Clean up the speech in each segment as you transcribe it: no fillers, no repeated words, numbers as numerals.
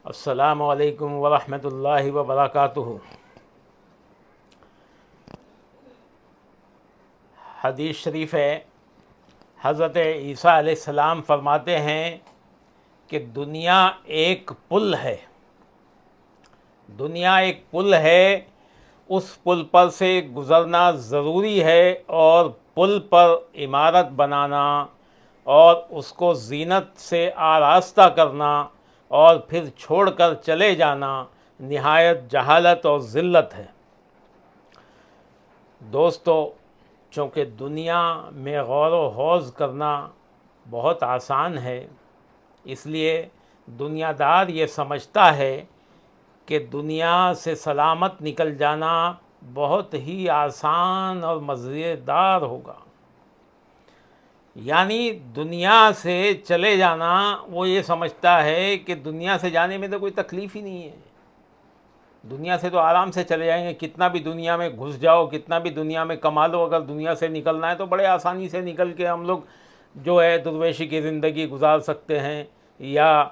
السلام علیکم ورحمۃ اللہ وبرکاتہ۔ حدیث شریف ہے، حضرت عیسیٰ علیہ السلام فرماتے ہیں کہ دنیا ایک پل ہے، دنیا ایک پل ہے، اس پل پر سے گزرنا ضروری ہے، اور پل پر عمارت بنانا اور اس کو زینت سے آراستہ کرنا اور پھر چھوڑ کر چلے جانا نہایت جہالت اور ذلت ہے۔ دوستو، چونکہ دنیا میں غور و خوض کرنا بہت آسان ہے، اس لیے دنیا دار یہ سمجھتا ہے کہ دنیا سے سلامت نکل جانا بہت ہی آسان اور مزیدار ہوگا۔ یعنی دنیا سے چلے جانا، وہ یہ سمجھتا ہے کہ دنیا سے جانے میں تو کوئی تکلیف ہی نہیں ہے، دنیا سے تو آرام سے چلے جائیں گے، کتنا بھی دنیا میں گھس جاؤ، کتنا بھی دنیا میں کما لو، اگر دنیا سے نکلنا ہے تو بڑے آسانی سے نکل کے ہم لوگ جو ہے درویشی کی زندگی گزار سکتے ہیں یا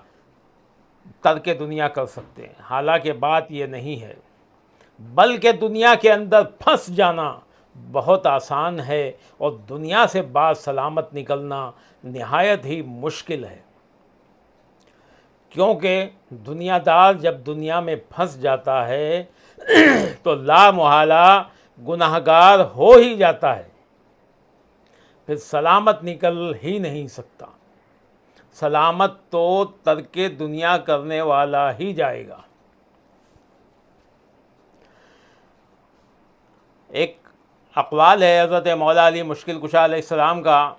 ترک دنیا کر سکتے ہیں۔ حالانکہ بات یہ نہیں ہے، بلکہ دنیا کے اندر پھنس جانا بہت آسان ہے، اور دنیا سے باز سلامت نکلنا نہایت ہی مشکل ہے۔ کیونکہ دنیا دار جب دنیا میں پھنس جاتا ہے تو لا محالہ گناہگار ہو ہی جاتا ہے، پھر سلامت نکل ہی نہیں سکتا۔ سلامت تو ترک دنیا کرنے والا ہی جائے گا۔ ایک اقوال ہے حضرت مولا علی مشکل کشا علیہ السلام کا،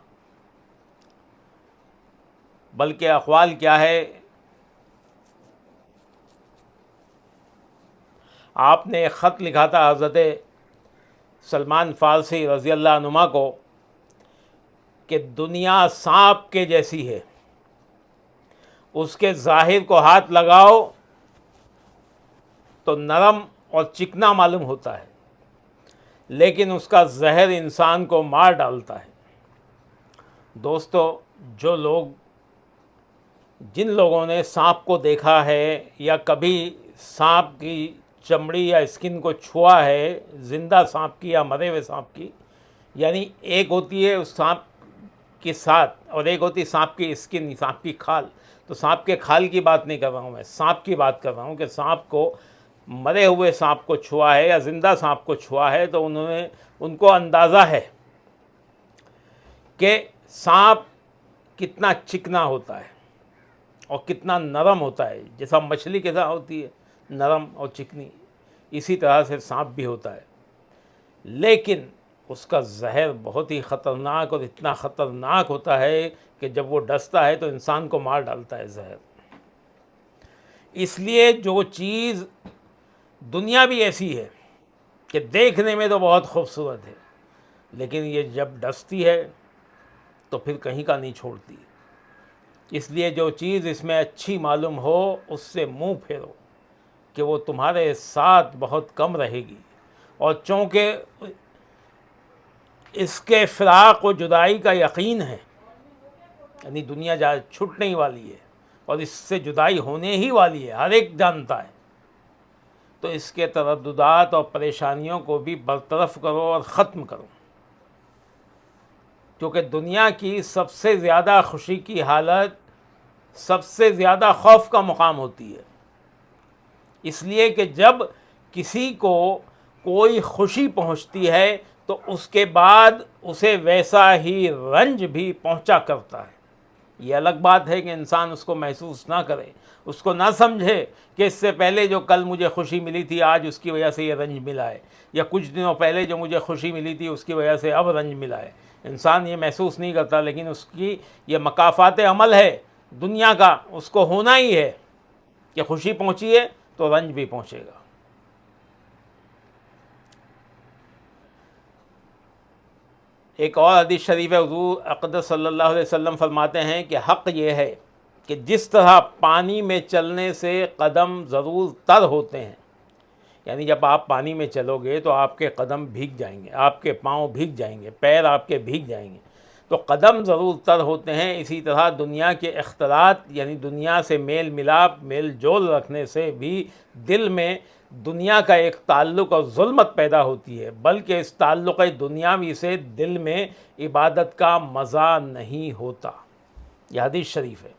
بلکہ اقوال کیا ہے، آپ نے ایک خط لکھا تھا حضرت سلمان فارسی رضی اللہ عنہما کو کہ دنیا سانپ کے جیسی ہے، اس کے ظاہر کو ہاتھ لگاؤ تو نرم اور چکنا معلوم ہوتا ہے، لیکن اس کا زہر انسان کو مار ڈالتا ہے۔ دوستو، جن لوگوں نے سانپ کو دیکھا ہے یا کبھی سانپ کی چمڑی یا اسکن کو چھوا ہے، زندہ سانپ کی یا مرے ہوئے سانپ کی، یعنی ایک ہوتی ہے اس سانپ کے ساتھ اور ایک ہوتی ہے سانپ کی اسکن، سانپ کی کھال، تو سانپ کے کھال کی بات نہیں کر رہا ہوں، میں سانپ کی بات کر رہا ہوں کہ سانپ کو، مرے ہوئے سانپ کو چھوا ہے یا زندہ سانپ کو چھوا ہے تو ان کو اندازہ ہے کہ سانپ کتنا چکنا ہوتا ہے اور کتنا نرم ہوتا ہے، جیسا مچھلی کیسا ہوتی ہے نرم اور چکنی، اسی طرح سے سانپ بھی ہوتا ہے، لیکن اس کا زہر بہت ہی خطرناک، اور اتنا خطرناک ہوتا ہے کہ جب وہ ڈستا ہے تو انسان کو مار ڈالتا ہے زہر۔ اس لیے جو چیز دنیا بھی ایسی ہے کہ دیکھنے میں تو بہت خوبصورت ہے، لیکن یہ جب ڈستی ہے تو پھر کہیں کا نہیں چھوڑتی۔ اس لیے جو چیز اس میں اچھی معلوم ہو اس سے منہ پھیرو کہ وہ تمہارے ساتھ بہت کم رہے گی، اور چونکہ اس کے فراق و جدائی کا یقین ہے، یعنی دنیا چھوٹنے والی ہے اور اس سے جدائی ہونے ہی والی ہے، ہر ایک جانتا ہے، تو اس کے ترددات اور پریشانیوں کو بھی برطرف کرو اور ختم کرو، کیونکہ دنیا کی سب سے زیادہ خوشی کی حالت سب سے زیادہ خوف کا مقام ہوتی ہے۔ اس لیے کہ جب کسی کو کوئی خوشی پہنچتی ہے تو اس کے بعد اسے ویسا ہی رنج بھی پہنچا کرتا ہے۔ یہ الگ بات ہے کہ انسان اس کو محسوس نہ کرے، اس کو نہ سمجھے کہ اس سے پہلے جو کل مجھے خوشی ملی تھی آج اس کی وجہ سے یہ رنج ملا ہے، یا کچھ دنوں پہلے جو مجھے خوشی ملی تھی اس کی وجہ سے اب رنج ملا ہے۔ انسان یہ محسوس نہیں کرتا، لیکن اس کی یہ مکافات عمل ہے دنیا کا، اس کو ہونا ہی ہے کہ خوشی پہنچی ہے تو رنج بھی پہنچے گا۔ ایک اور حدیث شریف ہے، حضور اقدس صلی اللہ علیہ وسلم فرماتے ہیں کہ حق یہ ہے کہ جس طرح پانی میں چلنے سے قدم ضرور تر ہوتے ہیں، یعنی جب آپ پانی میں چلو گے تو آپ کے قدم بھیگ جائیں گے، آپ کے پاؤں بھیگ جائیں گے، پیر آپ کے بھیگ جائیں گے، تو قدم ضرور تر ہوتے ہیں، اسی طرح دنیا کے اختلاط یعنی دنیا سے میل ملاپ میل جول رکھنے سے بھی دل میں دنیا کا ایک تعلق اور ظلمت پیدا ہوتی ہے، بلکہ اس تعلق دنیاوی سے دل میں عبادت کا مزہ نہیں ہوتا۔ یہ حدیث شریف ہے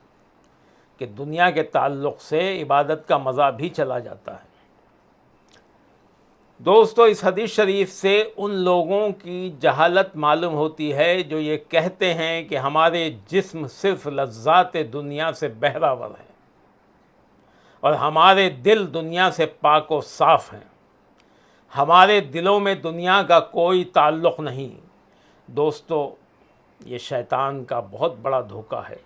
کہ دنیا کے تعلق سے عبادت کا مزہ بھی چلا جاتا ہے۔ دوستو، اس حدیث شریف سے ان لوگوں کی جہالت معلوم ہوتی ہے جو یہ کہتے ہیں کہ ہمارے جسم صرف لذات دنیا سے بہرہور ہیں اور ہمارے دل دنیا سے پاک و صاف ہیں، ہمارے دلوں میں دنیا کا کوئی تعلق نہیں۔ دوستو، یہ شیطان کا بہت بڑا دھوکہ ہے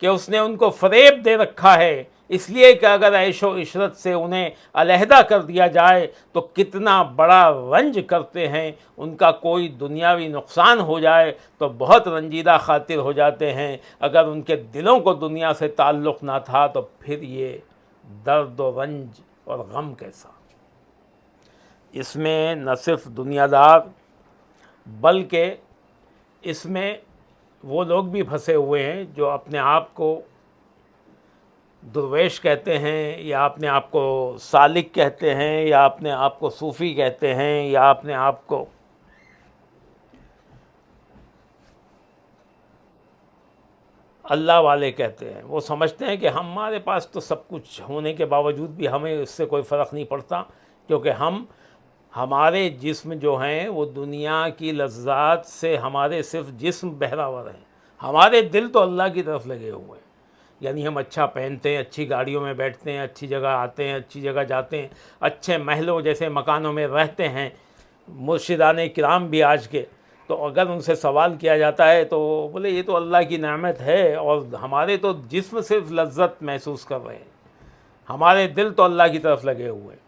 کہ اس نے ان کو فریب دے رکھا ہے، اس لیے کہ اگر عیش و عشرت سے انہیں علیحدہ کر دیا جائے تو کتنا بڑا رنج کرتے ہیں، ان کا کوئی دنیاوی نقصان ہو جائے تو بہت رنجیدہ خاطر ہو جاتے ہیں، اگر ان کے دلوں کو دنیا سے تعلق نہ تھا تو پھر یہ درد و رنج اور غم کیسا۔ اس میں نہ صرف دنیا دار بلکہ اس میں وہ لوگ بھی پھنسے ہوئے ہیں جو اپنے آپ کو درویش کہتے ہیں، یا اپنے آپ کو سالک کہتے ہیں، یا اپنے آپ کو صوفی کہتے ہیں، یا اپنے آپ کو اللہ والے کہتے ہیں۔ وہ سمجھتے ہیں کہ ہمارے پاس تو سب کچھ ہونے کے باوجود بھی ہمیں اس سے کوئی فرق نہیں پڑتا، کیونکہ ہمارے جسم جو ہیں وہ دنیا کی لذات سے ہمارے صرف جسم بہراور ہیں، ہمارے دل تو اللہ کی طرف لگے ہوئے ہیں۔ یعنی ہم اچھا پہنتے ہیں، اچھی گاڑیوں میں بیٹھتے ہیں، اچھی جگہ آتے ہیں، اچھی جگہ جاتے ہیں، اچھے محلوں جیسے مکانوں میں رہتے ہیں۔ مرشدان کرام بھی آج کے، تو اگر ان سے سوال کیا جاتا ہے تو بولے یہ تو اللہ کی نعمت ہے، اور ہمارے تو جسم صرف لذت محسوس کر رہے ہیں، ہمارے دل تو اللہ کی طرف لگے ہوئے ہیں۔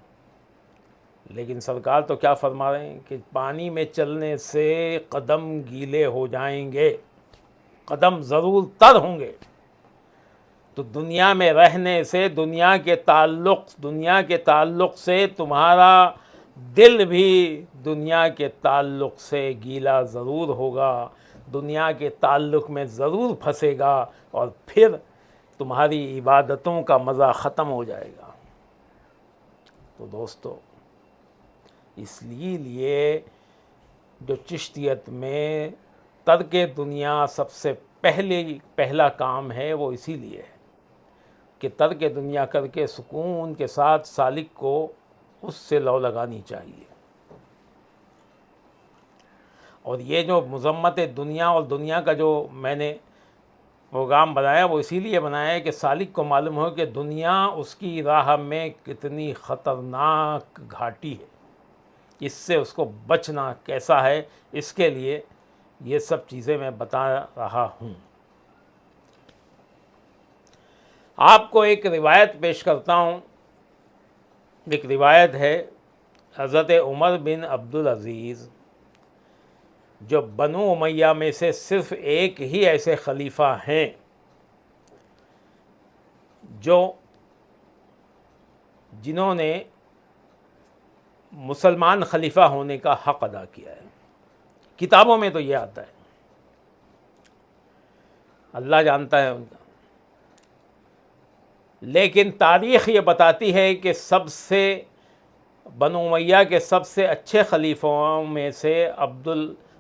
لیکن سرکار تو کیا فرما رہے ہیں کہ پانی میں چلنے سے قدم گیلے ہو جائیں گے، قدم ضرور تر ہوں گے۔ تو دنیا میں رہنے سے دنیا کے تعلق سے تمہارا دل بھی دنیا کے تعلق سے گیلا ضرور ہوگا، دنیا کے تعلق میں ضرور پھنسے گا، اور پھر تمہاری عبادتوں کا مزہ ختم ہو جائے گا۔ تو دوستو، اس لیے جو چشتیت میں ترک دنیا سب سے پہلا کام ہے، وہ اسی لیے ہے کہ ترک دنیا کر کے سکون کے ساتھ سالک کو اس سے لو لگانی چاہیے۔ اور یہ جو مذمت دنیا اور دنیا کا جو میں نے پروگرام بنایا، وہ اسی لیے بنایا ہے کہ سالک کو معلوم ہو کہ دنیا اس کی راہ میں کتنی خطرناک گھاٹی ہے، اس سے اس کو بچنا کیسا ہے، اس کے لیے یہ سب چیزیں میں بتا رہا ہوں۔ آپ کو ایک روایت پیش کرتا ہوں۔ ایک روایت ہے حضرت عمر بن عبدالعزیز، جو بنو امیہ میں سے صرف ایک ہی ایسے خلیفہ ہیں جنہوں نے مسلمان خلیفہ ہونے کا حق ادا کیا ہے۔ کتابوں میں تو یہ آتا ہے، اللہ جانتا ہے ان کا، لیکن تاریخ یہ بتاتی ہے کہ بنو امیہ کے سب سے اچھے خلیفوں میں سے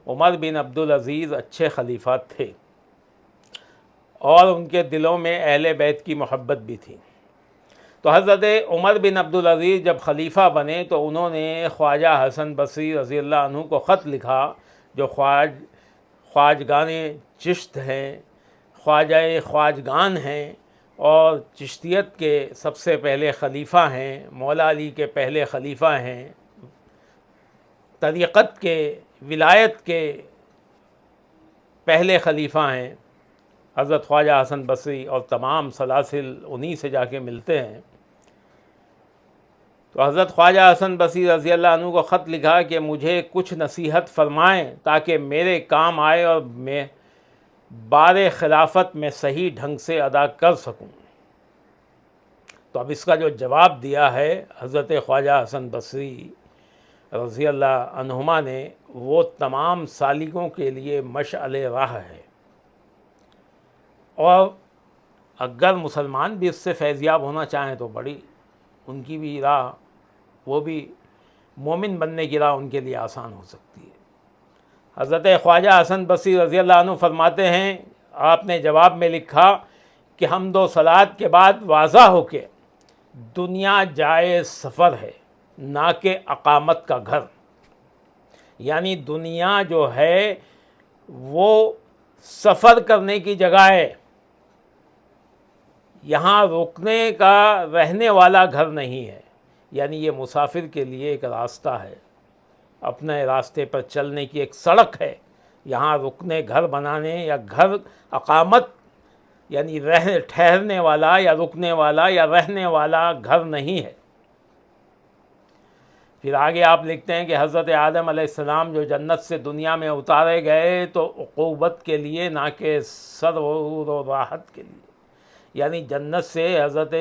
عمر بن عبدالعزیز اچھے خلیفہ تھے، اور ان کے دلوں میں اہل بیت کی محبت بھی تھی۔ تو حضرت عمر بن عبدالعزیز جب خلیفہ بنے تو انہوں نے خواجہ حسن بصری رضی اللہ عنہ کو خط لکھا، جو خواجگان چشت ہیں، خواجہ خواجگان ہیں، اور چشتیت کے سب سے پہلے خلیفہ ہیں، مولا علی کے پہلے خلیفہ ہیں، طریقت کے ولایت کے پہلے خلیفہ ہیں حضرت خواجہ حسن بصری، اور تمام سلاسل انہی سے جا کے ملتے ہیں۔ تو حضرت خواجہ حسن بصری رضی اللہ عنہ کو خط لکھا کہ مجھے کچھ نصیحت فرمائیں تاکہ میرے کام آئے اور میں بار خلافت میں صحیح ڈھنگ سے ادا کر سکوں۔ تو اب اس کا جو جواب دیا ہے حضرت خواجہ حسن بصری رضی اللہ عنہما نے، وہ تمام سالکوں کے لیے مشعل راہ ہے۔ اور اگر مسلمان بھی اس سے فیضیاب ہونا چاہیں تو بڑی ان کی بھی راہ، وہ بھی مومن بننے کی راہ ان کے لیے آسان ہو سکتی ہے۔ حضرت خواجہ حسن بصری رضی اللہ عنہ فرماتے ہیں، آپ نے جواب میں لکھا کہ حمد و صلات کے بعد واضح ہو کے دنیا جائے سفر ہے نہ کہ اقامت کا گھر، یعنی دنیا جو ہے وہ سفر کرنے کی جگہ ہے، یہاں رکنے کا رہنے والا گھر نہیں ہے، یعنی یہ مسافر کے لیے ایک راستہ ہے، اپنے راستے پر چلنے کی ایک سڑک ہے، یہاں رکنے گھر بنانے یا گھر اقامت یعنی ٹھہرنے والا یا رکنے والا یا رہنے والا گھر نہیں ہے۔ پھر آگے آپ لکھتے ہیں کہ حضرت آدم علیہ السلام جو جنت سے دنیا میں اتارے گئے تو عقوبت کے لیے نہ کہ سرور و راحت کے لیے، یعنی جنت سے حضرت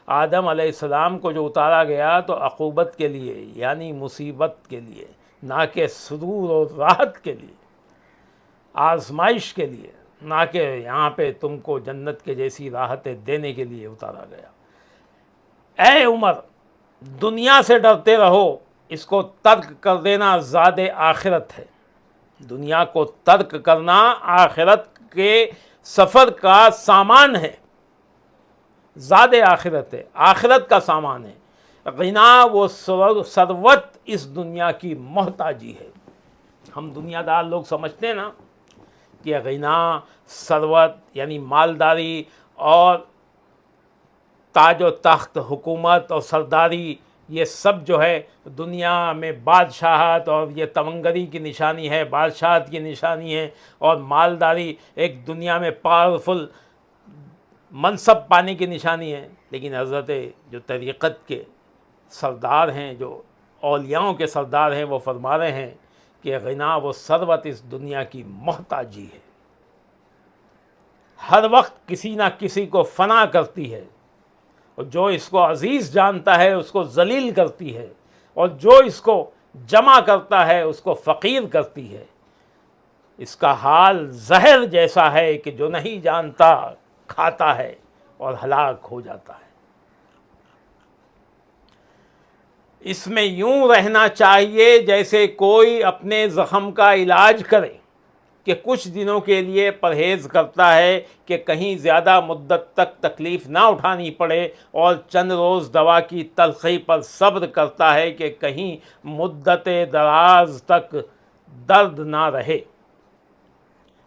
آدم علیہ السلام کو جو اتارا گیا تو عقوبت کے لیے یعنی مصیبت کے لیے، نہ کہ سرور و راحت کے لیے، آزمائش کے لیے، نہ کہ یہاں پہ تم کو جنت کے جیسی راحتیں دینے کے لیے اتارا گیا۔ اے عمر، دنیا سے ڈرتے رہو، اس کو ترک کر دینا زاد آخرت ہے۔ دنیا کو ترک کرنا آخرت کے سفر کا سامان ہے، زاد آخرت ہے، آخرت کا سامان ہے۔ غنا و ثروت اس دنیا کی محتاجی ہے۔ ہم دنیا دار لوگ سمجھتے ہیں نا کہ غنا، ثروت یعنی مالداری اور تاج و تخت، حکومت اور سرداری، یہ سب جو ہے دنیا میں بادشاہت اور یہ تمنگری کی نشانی ہے، بادشاہت کی نشانی ہے، اور مالداری ایک دنیا میں پاورفل منصب پانے کی نشانی ہے۔ لیکن حضرت جو طریقت کے سردار ہیں، جو اولیاؤں کے سردار ہیں، وہ فرما رہے ہیں کہ غنا و ثروت اس دنیا کی محتاجی ہے، ہر وقت کسی نہ کسی کو فنا کرتی ہے، اور جو اس کو عزیز جانتا ہے اس کو ذلیل کرتی ہے، اور جو اس کو جمع کرتا ہے اس کو فقیر کرتی ہے۔ اس کا حال زہر جیسا ہے کہ جو نہیں جانتا کھاتا ہے اور ہلاک ہو جاتا ہے۔ اس میں یوں رہنا چاہیے جیسے کوئی اپنے زخم کا علاج کرے کہ کچھ دنوں کے لیے پرہیز کرتا ہے کہ کہیں زیادہ مدت تک تکلیف نہ اٹھانی پڑے، اور چند روز دوا کی تلخی پر صبر کرتا ہے کہ کہیں مدت دراز تک درد نہ رہے۔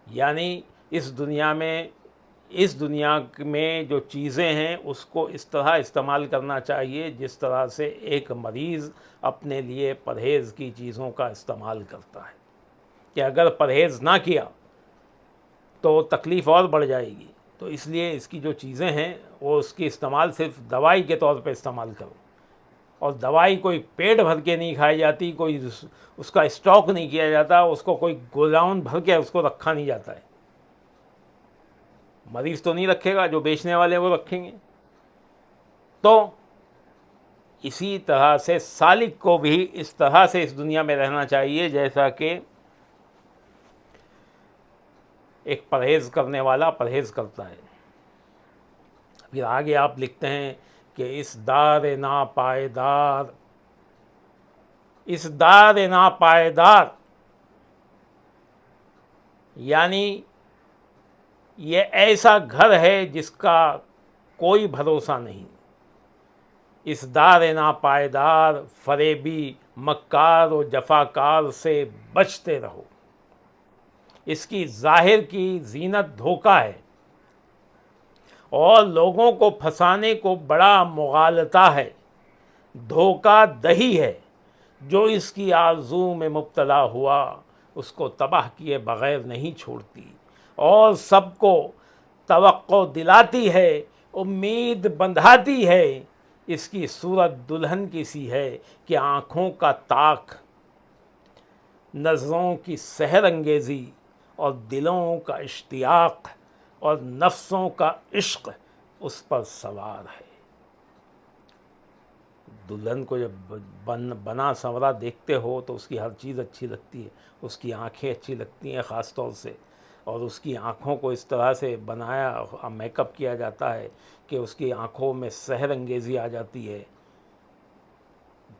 یعنی اس دنیا میں جو چیزیں ہیں اس کو اس طرح استعمال کرنا چاہیے جس طرح سے ایک مریض اپنے لیے پرہیز کی چیزوں کا استعمال کرتا ہے، کہ اگر پرہیز نہ کیا تو تکلیف اور بڑھ جائے گی، تو اس لیے اس کی جو چیزیں ہیں وہ اس کی استعمال صرف دوائی کے طور پہ استعمال کرو، اور دوائی کوئی پیٹ بھر کے نہیں کھائی جاتی، کوئی اس کا اسٹاک نہیں کیا جاتا، اس کو کوئی گوداؤن بھر کے اس کو رکھا نہیں جاتا ہے۔ مریض تو نہیں رکھے گا، جو بیچنے والے وہ رکھیں گے۔ تو اسی طرح سے سالک کو بھی اس طرح سے اس دنیا میں رہنا چاہیے جیسا کہ ایک پرہیز کرنے والا پرہیز کرتا ہے۔ پھر آگے آپ لکھتے ہیں کہ اس دار ناپائیدار یعنی یہ ایسا گھر ہے جس کا کوئی بھروسہ نہیں۔ اس دار ناپائیدار، فریبی، مکار و جفاکار سے بچتے رہو۔ اس کی ظاہر کی زینت دھوکہ ہے، اور لوگوں کو پھنسانے کو بڑا مغالطہ ہے، دھوکہ دہی ہے۔ جو اس کی آرزو میں مبتلا ہوا اس کو تباہ کیے بغیر نہیں چھوڑتی، اور سب کو توقع دلاتی ہے، امید بندھاتی ہے۔ اس کی صورت دلہن کی سی ہے کہ آنکھوں کا طاق، نظروں کی سحر انگیزی، اور دلوں کا اشتیاق اور نفسوں کا عشق اس پر سوار ہے۔ دلہن کو جب بنا سنورا دیکھتے ہو تو اس کی ہر چیز اچھی لگتی ہے، اس کی آنکھیں اچھی لگتی ہیں خاص طور سے، اور اس کی آنکھوں کو اس طرح سے بنایا میک اپ کیا جاتا ہے کہ اس کی آنکھوں میں سحر انگیزی آ جاتی ہے،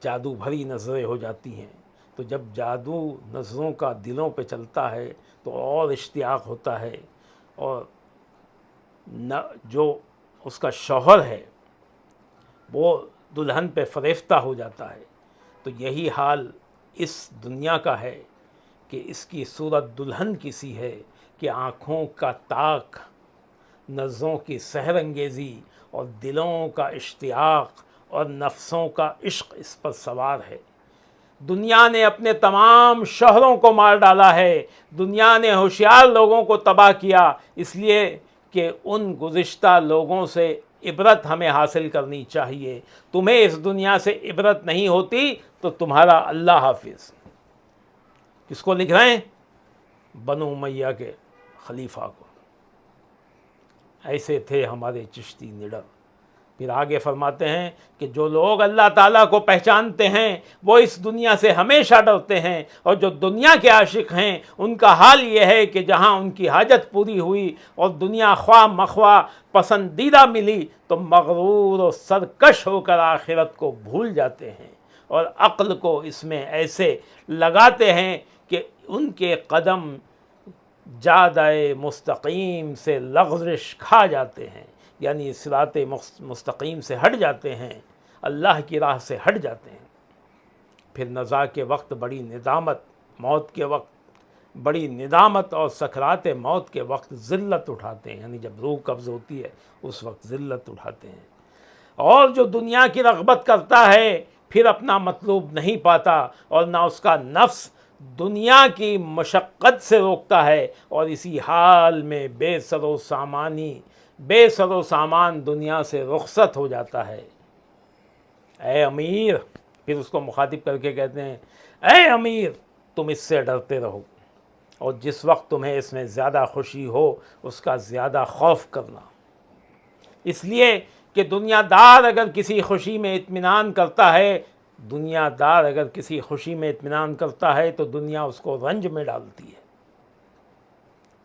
جادو بھری نظریں ہو جاتی ہیں۔ تو جب جادو نظروں کا دلوں پہ چلتا ہے تو اور اشتیاق ہوتا ہے، اور جو اس کا شوہر ہے وہ دلہن پہ فریفتہ ہو جاتا ہے۔ تو یہی حال اس دنیا کا ہے کہ اس کی صورت دلہن کسی ہے کہ آنکھوں کا طاق، نظروں کی سحر انگیزی اور دلوں کا اشتیاق اور نفسوں کا عشق اس پر سوار ہے۔ دنیا نے اپنے تمام شوہروں کو مار ڈالا ہے، دنیا نے ہوشیار لوگوں کو تباہ کیا، اس لیے کہ ان گزشتہ لوگوں سے عبرت ہمیں حاصل کرنی چاہیے۔ تمہیں اس دنیا سے عبرت نہیں ہوتی تو تمہارا اللہ حافظ۔ کس کو لکھ رہے ہیں؟ بنو امیہ کے خلیفہ کو۔ ایسے تھے ہمارے چشتی نڈر۔ پھر آگے فرماتے ہیں کہ جو لوگ اللہ تعالیٰ کو پہچانتے ہیں وہ اس دنیا سے ہمیشہ ڈرتے ہیں، اور جو دنیا کے عاشق ہیں ان کا حال یہ ہے کہ جہاں ان کی حاجت پوری ہوئی اور دنیا خواہ مخواہ پسندیدہ ملی تو مغرور و سرکش ہو کر آخرت کو بھول جاتے ہیں، اور عقل کو اس میں ایسے لگاتے ہیں کہ ان کے قدم جادۂ مستقیم سے لغزش کھا جاتے ہیں، یعنی صراط مستقیم سے ہٹ جاتے ہیں، اللہ کی راہ سے ہٹ جاتے ہیں۔ پھر نزا کے وقت بڑی ندامت، موت کے وقت بڑی ندامت، اور سکرات موت کے وقت ذلت اٹھاتے ہیں، یعنی جب روح قبض ہوتی ہے اس وقت ذلت اٹھاتے ہیں۔ اور جو دنیا کی رغبت کرتا ہے پھر اپنا مطلوب نہیں پاتا، اور نہ اس کا نفس دنیا کی مشقت سے روکتا ہے، اور اسی حال میں بے سر و سامان دنیا سے رخصت ہو جاتا ہے۔ اے امیر، پھر اس کو مخاطب کر کے کہتے ہیں، اے امیر تم اس سے ڈرتے رہو، اور جس وقت تمہیں اس میں زیادہ خوشی ہو اس کا زیادہ خوف کرنا، اس لیے کہ دنیا دار اگر کسی خوشی میں اطمینان کرتا ہے تو دنیا اس کو رنج میں ڈالتی ہے،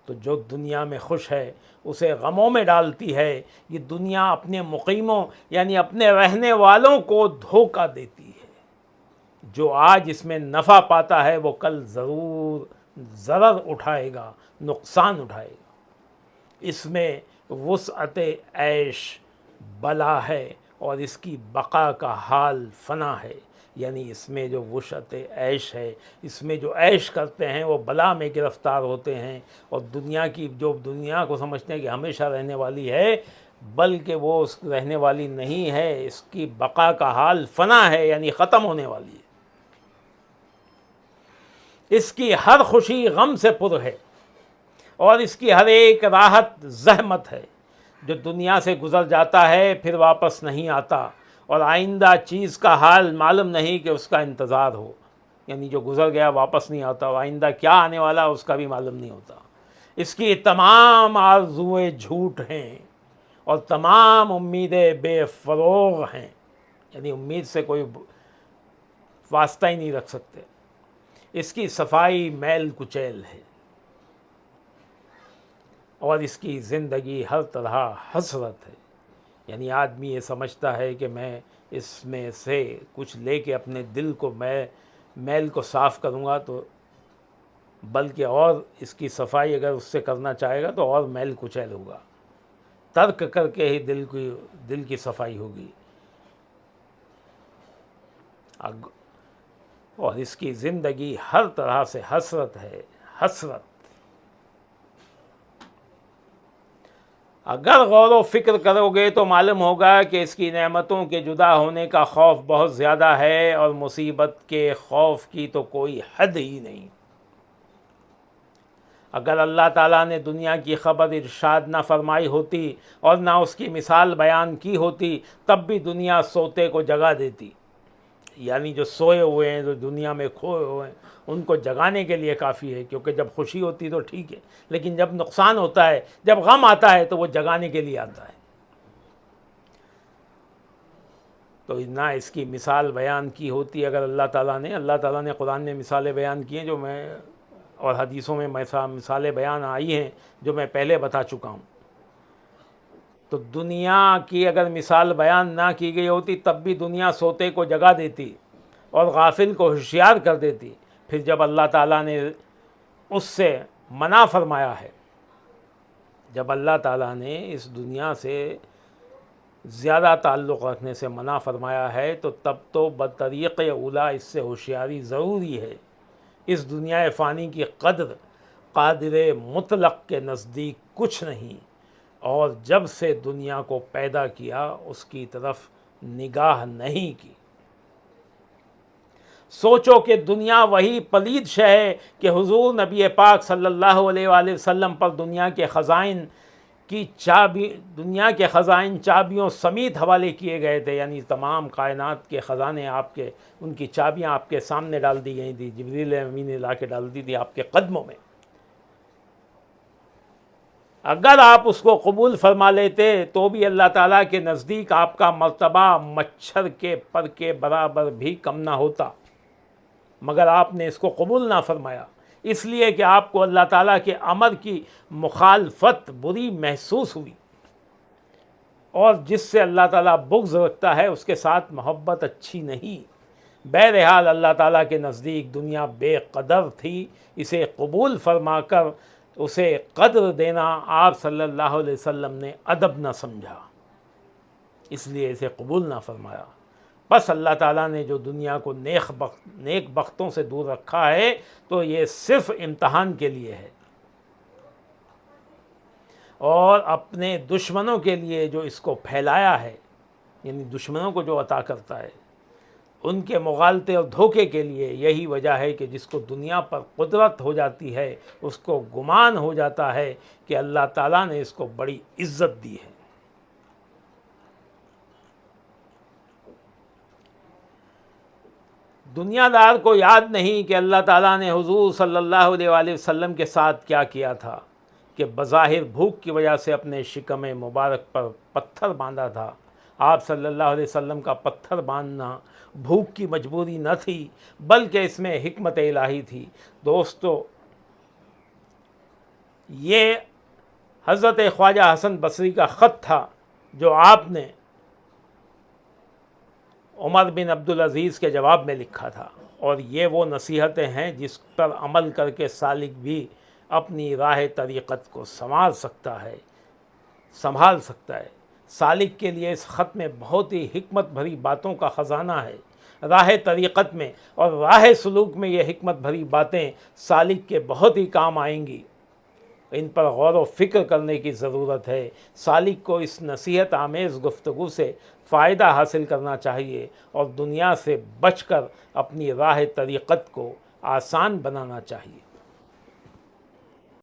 تو جو دنیا میں خوش ہے اسے غموں میں ڈالتی ہے۔ یہ دنیا اپنے مقیموں یعنی اپنے رہنے والوں کو دھوکہ دیتی ہے۔ جو آج اس میں نفع پاتا ہے وہ کل ضرور ضرر اٹھائے گا، نقصان اٹھائے گا۔ اس میں وسعت عیش بلا ہے، اور اس کی بقا کا حال فنا ہے، یعنی اس میں جو وسعت عیش ہے، اس میں جو عیش کرتے ہیں وہ بلا میں گرفتار ہوتے ہیں، اور دنیا کو سمجھتے ہیں کہ ہمیشہ رہنے والی ہے، بلکہ وہ اس رہنے والی نہیں ہے، اس کی بقا کا حال فنا ہے، یعنی ختم ہونے والی ہے۔ اس کی ہر خوشی غم سے پر ہے، اور اس کی ہر ایک راحت زحمت ہے۔ جو دنیا سے گزر جاتا ہے پھر واپس نہیں آتا، اور آئندہ چیز کا حال معلوم نہیں کہ اس کا انتظار ہو، یعنی جو گزر گیا واپس نہیں آتا، اور آئندہ کیا آنے والا اس کا بھی معلوم نہیں ہوتا۔ اس کی تمام آرزوئیں جھوٹ ہیں، اور تمام امیدیں بے فروغ ہیں، یعنی امید سے کوئی واسطہ ہی نہیں رکھ سکتے۔ اس کی صفائی میل کچیل ہے، اور اس کی زندگی ہر طرح حسرت ہے، یعنی آدمی یہ سمجھتا ہے کہ میں اس میں سے کچھ لے کے اپنے دل کو میل کو صاف کروں گا، تو بلکہ اور اس کی صفائی اگر اس سے کرنا چاہے گا تو اور میل کچیل ہوگا، ترک کر کے ہی دل کی صفائی ہوگی۔ اور اس کی زندگی ہر طرح سے حسرت ہے، حسرت۔ اگر غور و فکر کرو گے تو معلوم ہوگا کہ اس کی نعمتوں کے جدا ہونے کا خوف بہت زیادہ ہے، اور مصیبت کے خوف کی تو کوئی حد ہی نہیں۔ اگر اللہ تعالیٰ نے دنیا کی خبر ارشاد نہ فرمائی ہوتی اور نہ اس کی مثال بیان کی ہوتی تب بھی دنیا سوتے کو جگا دیتی، یعنی جو سوئے ہوئے ہیں، جو دنیا میں کھوئے ہوئے ہیں، ان کو جگانے کے لیے کافی ہے، کیونکہ جب خوشی ہوتی تو ٹھیک ہے، لیکن جب نقصان ہوتا ہے، جب غم آتا ہے تو وہ جگانے کے لیے آتا ہے۔ تو نہ اس کی مثال بیان کی ہوتی اگر اللہ تعالیٰ نے قرآن میں مثالیں بیان کی ہیں جو میں اور حدیثوں میں مثالیں بیان آئی ہیں جو میں پہلے بتا چکا ہوں۔ تو دنیا کی اگر مثال بیان نہ کی گئی ہوتی تب بھی دنیا سوتے کو جگا دیتی اور غافل کو ہوشیار کر دیتی۔ پھر جب اللہ تعالیٰ نے اس سے منع فرمایا ہے، جب اللہ تعالیٰ نے اس دنیا سے زیادہ تعلق رکھنے سے منع فرمایا ہے تو تب تو بطریق اولا اس سے ہوشیاری ضروری ہے۔ اس دنیا فانی کی قدر قادر مطلق کے نزدیک کچھ نہیں، اور جب سے دنیا کو پیدا کیا اس کی طرف نگاہ نہیں کی۔ سوچو کہ دنیا وہی پلید شے ہے کہ حضور نبی پاک صلی اللہ علیہ وآلہ وسلم پر دنیا کے خزائن چابیوں سمیت حوالے کیے گئے تھے، یعنی تمام کائنات کے خزانے ان کی چابیاں آپ کے سامنے ڈال دی گئی تھی، جبریل امین نے لا کے ڈال دی تھی آپ کے قدموں میں۔ اگر آپ اس کو قبول فرما لیتے تو بھی اللہ تعالیٰ کے نزدیک آپ کا مرتبہ مچھر کے پر کے برابر بھی کم نہ ہوتا، مگر آپ نے اس کو قبول نہ فرمایا، اس لیے کہ آپ کو اللہ تعالیٰ کے امر کی مخالفت بری محسوس ہوئی، اور جس سے اللہ تعالیٰ بغض رکھتا ہے اس کے ساتھ محبت اچھی نہیں۔ بہرحال اللہ تعالیٰ کے نزدیک دنیا بے قدر تھی، اسے قبول فرما کر اسے قدر دینا آپ صلی اللہ علیہ وسلم نے ادب نہ سمجھا، اس لیے اسے قبول نہ فرمایا۔ بس اللہ تعالیٰ نے جو دنیا کو نیک بختوں سے دور رکھا ہے تو یہ صرف امتحان کے لیے ہے، اور اپنے دشمنوں کے لیے جو اس کو پھیلایا ہے، یعنی دشمنوں کو جو عطا کرتا ہے، ان کے مغالطے اور دھوکے کے لیے یہی وجہ ہے کہ جس کو دنیا پر قدرت ہو جاتی ہے اس کو گمان ہو جاتا ہے کہ اللہ تعالیٰ نے اس کو بڑی عزت دی ہے۔ دنیا دار کو یاد نہیں کہ اللہ تعالیٰ نے حضور صلی اللہ علیہ وآلہ وسلم کے ساتھ کیا کیا تھا، کہ بظاہر بھوک کی وجہ سے اپنے شکم مبارک پر پتھر باندھا تھا۔ آپ صلی اللہ علیہ وسلم کا پتھر باندھنا بھوک کی مجبوری نہ تھی بلکہ اس میں حکمت الہی تھی۔ دوستو، یہ حضرت خواجہ حسن بصری کا خط تھا جو آپ نے عمر بن عبدالعزیز کے جواب میں لکھا تھا، اور یہ وہ نصیحتیں ہیں جس پر عمل کر کے سالک بھی اپنی راہ طریقت کو سنبھال سکتا ہے۔ سالک کے لیے اس خط میں بہت ہی حکمت بھری باتوں کا خزانہ ہے۔ راہ طریقت میں اور راہ سلوک میں یہ حکمت بھری باتیں سالک کے بہت ہی کام آئیں گی، ان پر غور و فکر کرنے کی ضرورت ہے۔ سالک کو اس نصیحت آمیز گفتگو سے فائدہ حاصل کرنا چاہیے اور دنیا سے بچ کر اپنی راہ طریقت کو آسان بنانا چاہیے۔